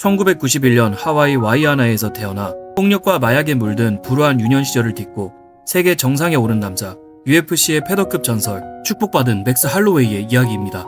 1991년 하와이 와이아나에서 태어나 폭력과 마약에 물든 불우한 유년 시절을 딛고 세계 정상에 오른 남자, UFC의 패더급 전설, 축복받은 맥스 할로웨이의 이야기입니다.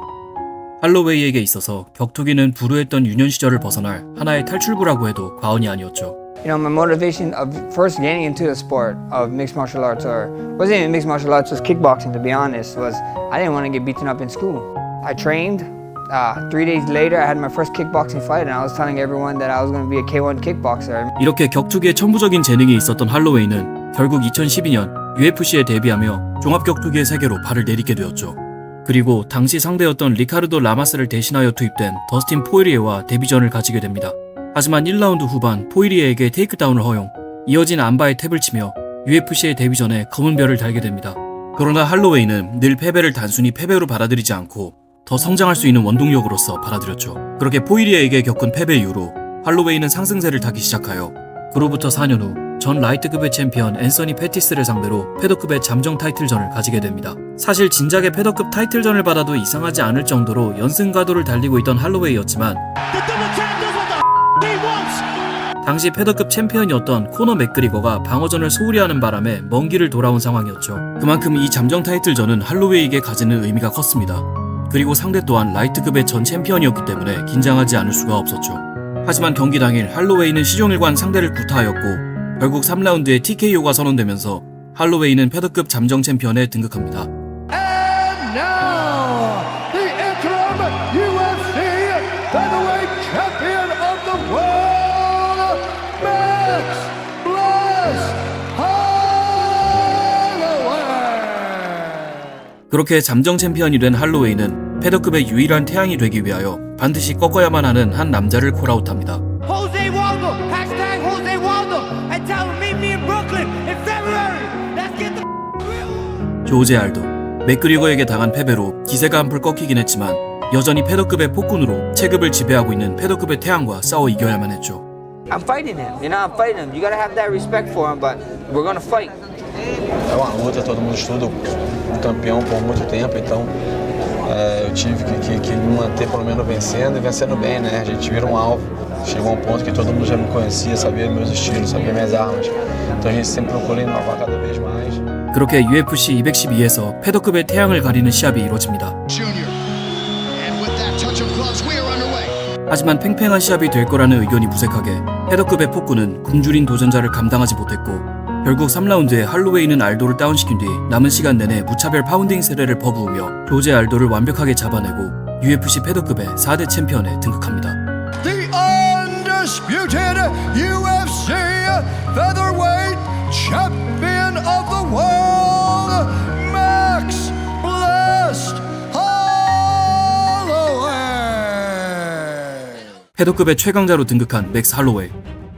할로웨이에게 있어서 격투기는 불우했던 유년 시절을 벗어날 하나의 탈출구라고 해도 과언이 아니었죠. You know, my motivation of first getting into the sport of mixed martial arts, or wasn't even mixed martial arts, was kickboxing, to be honest, was I didn't want to get beaten up in school. I trained. 3 days later, I had my first kickboxing fight, and I was telling everyone that I was going to be a K1 kickboxer. 이렇게 격투기에 천부적인 재능이 있었던 할로웨이는 결국 2012년 UFC에 데뷔하며 종합격투기의 세계로 발을 내딛게 되었죠. 그리고 당시 상대였던 리카르도 라마스를 대신하여 투입된 더스틴 포이리에와 데뷔전을 가지게 됩니다. 하지만 1라운드 후반 포이리에에게 테이크다운을 허용, 이어진 안바에 탭을 치며 UFC의 데뷔 전에 검은 별을 달게 됩니다. 그러나 할로웨이는 늘 패배를 단순히 패배로 받아들이지 않고 더 성장할 수 있는 원동력으로서 받아들였죠. 그렇게 포이리에에게 겪은 패배 이후로 할로웨이는 상승세를 타기 시작하여 그로부터 4년 후 전 라이트급의 챔피언 앤서니 패티스를 상대로 패더급의 잠정 타이틀전을 가지게 됩니다. 사실 진작에 패더급 타이틀전을 받아도 이상하지 않을 정도로 연승가도를 달리고 있던 할로웨이였지만 당시 패더급 챔피언이었던 코너 맥그리거가 방어전을 소홀히 하는 바람에 먼 길을 돌아온 상황이었죠. 그만큼 이 잠정 타이틀전은 할로웨이에게 가지는 의미가 컸습니다. 그리고 상대 또한 라이트급의 전 챔피언이었기 때문에 긴장하지 않을 수가 없었죠. 하지만 경기 당일 할로웨이는 시종일관 상대를 구타하였고 결국 3라운드에 TKO가 선언되면서 할로웨이는 패더급 잠정 챔피언에 등극합니다. And now, the interim UFC featherweight champion of the world, Max Bless Holloway. 그렇게 잠정 챔피언이 된 할로웨이는 패더급의 유일한 태양이 되기 위하여 반드시 꺾어야만 하는 한 남자를 콜아웃합니다. Jose Waldo, hashtag Jose Waldo, and tell him meet me in Brooklyn in February. Let's get the real. 조제 알도, 맥그리거에게 당한 패배로 기세가 한풀 꺾이긴 했지만 여전히 패더급의 폭군으로 체급을 지배하고 있는 패더급의 태양과 싸워 이겨야만 했죠. I'm fighting him, you know, I'm fighting him. You gotta have that respect for him, but we're gonna fight. É uma luta, todo mundo estuda um campeão por muito tempo, então eu tive que me manter pelo menos vencendo e vencendo bem, né? A gente vira um alvo. Chegou a um ponto que todo mundo já me conhecia, sabia meus estilos, sabia minhas armas. Então a gente sempre procura inovar cada vez mais. 그렇게 UFC 212에서 패더급의 태양을 가리는 시합이 이루어집니다. 하지만 팽팽한 시합이 될 거라는 의견이 무색하게 패더급의 폭군은 굶주린 도전자를 감당하지 못했고 결국 3라운드에 할로웨이는 알도를 다운시킨 뒤 남은 시간 내내 무차별 파운딩 세례를 퍼부으며 조제 알도를 완벽하게 잡아내고 UFC 패더급의 4대 챔피언에 등극합니다. The undisputed UFC featherweight champion of the world, Max Bless Holloway. 패더급의 최강자로 등극한 맥스 할로웨이.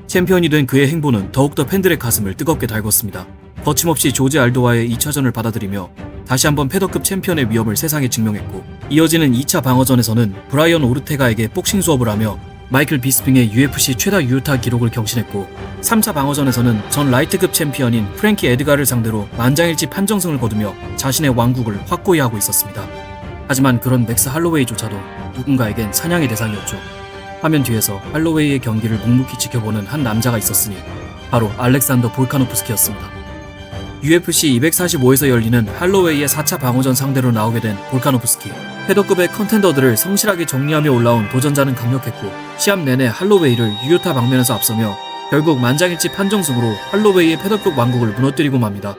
챔피언이 된 그의 행보는 더욱더 팬들의 가슴을 뜨겁게 달궜습니다. 거침없이 조제 알도와의 2차전을 받아들이며 다시 한번 패더급 챔피언의 위험을 세상에 증명했고 이어지는 2차 방어전에서는 브라이언 오르테가에게 복싱 수업을 하며 마이클 비스핑의 UFC 최다 유효타 기록을 경신했고 3차 방어전에서는 전 라이트급 챔피언인 프랭키 에드가를 상대로 만장일치 판정승을 거두며 자신의 왕국을 확고히 하고 있었습니다. 하지만 그런 맥스 할로웨이조차도 누군가에겐 사냥의 대상이었죠. 화면 뒤에서 할로웨이의 경기를 묵묵히 지켜보는 한 남자가 있었으니 바로 알렉산더 볼카노프스키였습니다. UFC 245에서 열리는 할로웨이의 4차 방어전 상대로 나오게 된 볼카노프스키. 패더급의 컨텐더들을 성실하게 정리하며 올라온 도전자는 강력했고 시합 내내 할로웨이를 유효타 방면에서 앞서며 결국 만장일치 판정승으로 할로웨이의 패더급 왕국을 무너뜨리고 맙니다.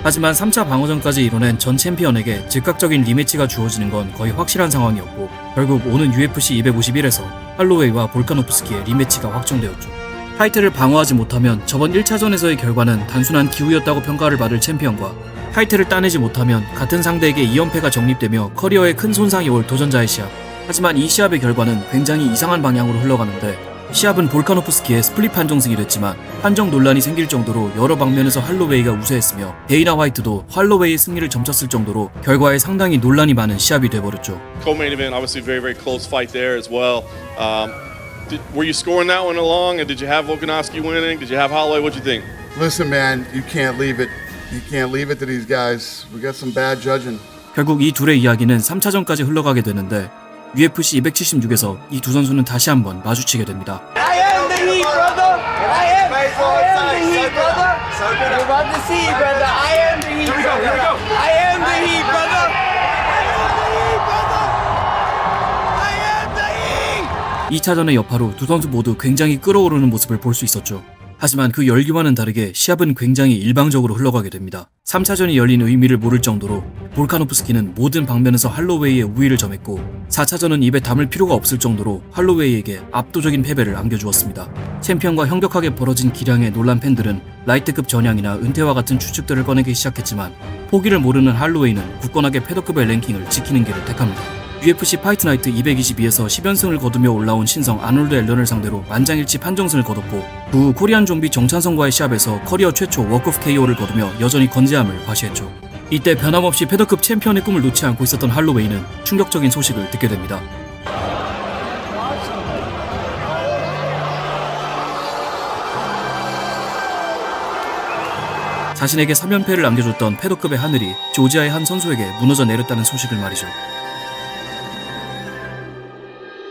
하지만 3차 방어전까지 이뤄낸 전 챔피언에게 즉각적인 리매치가 주어지는 건 거의 확실한 상황이었고 결국 오는 UFC 251에서 할로웨이와 볼카노프스키의 리매치가 확정되었죠. 타이틀을 방어하지 못하면 저번 1차전에서의 결과는 단순한 기우였다고 평가를 받을 챔피언과 타이틀을 따내지 못하면 같은 상대에게 2연패가 적립되며 커리어에 큰 손상이 올 도전자의 시합. 하지만 이 시합의 결과는 굉장히 이상한 방향으로 흘러가는데 시합은 볼카노프스키의 스플릿 판정승이 됐지만 판정 논란이 생길 정도로 여러 방면에서 할로웨이가 우세했으며 데이나 화이트도 할로웨이의 승리를 점쳤을 정도로 결과에 상당히 논란이 많은 시합이 돼버렸죠. Co-main event, obviously very close fight there as well. Were you scoring that one along, and did you have Volkanovski winning? Did you have Holloway? What'd you think? Listen, man, you can't leave it. You can't leave it to these guys. We got some bad judging. 결국 이 둘의 이야기는 3차전까지 흘러가게 되는데 UFC 276에서 이 두 선수는 다시 한번 마주치게 됩니다. I am the Heat, brother. I am the Heat, brother. You're about to see, brother. I am the Heat, brother. I am the Heat, brother. I am the Heat. 2차전의 여파로 두 선수 모두 굉장히 끌어오르는 모습을 볼 수 있었죠. 하지만 그 열기와는 다르게 시합은 굉장히 일방적으로 흘러가게 됩니다. 3차전이 열린 의미를 모를 정도로 볼카노프스키는 모든 방면에서 할로웨이의 우위를 점했고 4차전은 입에 담을 필요가 없을 정도로 할로웨이에게 압도적인 패배를 안겨주었습니다. 챔피언과 현격하게 벌어진 기량에 놀란 팬들은 라이트급 전향이나 은퇴와 같은 추측들을 꺼내기 시작했지만 포기를 모르는 할로웨이는 굳건하게 패더급의 랭킹을 지키는 길을 택합니다. UFC 파이트 나이트 222에서 10연승을 거두며 올라온 신성 아놀드 앨런을 상대로 만장일치 판정승을 거뒀고 그 후 코리안 좀비 정찬성과의 시합에서 커리어 최초 워크오프 KO를 거두며 여전히 건재함을 과시했죠. 이때 변함없이 패더급 챔피언의 꿈을 놓지 않고 있었던 할로웨이는 충격적인 소식을 듣게 됩니다. 자신에게 3연패를 안겨줬던 패더급의 하늘이 조지아의 한 선수에게 무너져 내렸다는 소식을 말이죠.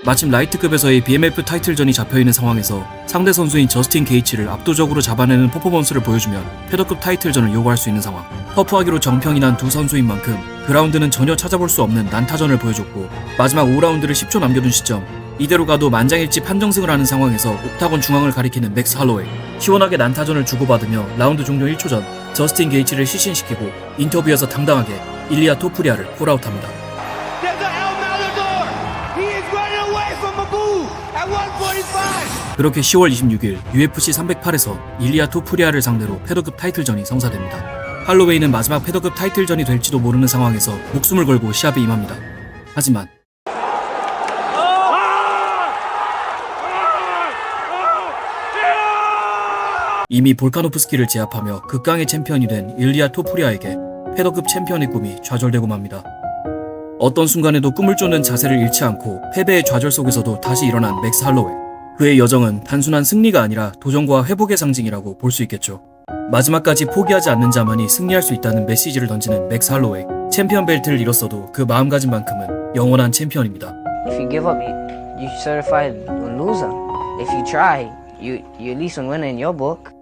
마침 라이트급에서의 BMF 타이틀전이 잡혀있는 상황에서 상대 선수인 저스틴 게이츠를 압도적으로 잡아내는 퍼포먼스를 보여주면 패더급 타이틀전을 요구할 수 있는 상황. 터프하기로 정평이 난 두 선수인 만큼 그 라운드는 전혀 찾아볼 수 없는 난타전을 보여줬고 마지막 5라운드를 10초 남겨둔 시점, 이대로 가도 만장일치 판정승을 하는 상황에서 옥타곤 중앙을 가리키는 맥스 할로웨이. 시원하게 난타전을 주고받으며 라운드 종료 1초 전 저스틴 게이츠를 시신시키고 인터뷰에서 당당하게 일리아 토프리아를 콜아웃합니다. There's a El Matador. He is running away from Abu at 145. 그렇게 10월 26일 UFC 308에서 일리아 토프리아를 상대로 패더급 타이틀전이 성사됩니다. 할로웨이는 마지막 패더급 타이틀전이 될지도 모르는 상황에서 목숨을 걸고 시합에 임합니다. 하지만 이미 볼카노프스키를 제압하며 극강의 챔피언이 된 일리아 토프리아에게 패더급 챔피언의 꿈이 좌절되고 맙니다. 어떤 순간에도 꿈을 쫓는 자세를 잃지 않고 패배의 좌절 속에서도 다시 일어난 맥스 할로웨이. 그의 여정은 단순한 승리가 아니라 도전과 회복의 상징이라고 볼 수 있겠죠. 마지막까지 포기하지 않는 자만이 승리할 수 있다는 메시지를 던지는 맥스 할로웨이. 챔피언 벨트를 잃었어도 그 마음가짐만큼은 영원한 챔피언입니다. If you give up, you certified a loser. If you try, you at least a winner in your book.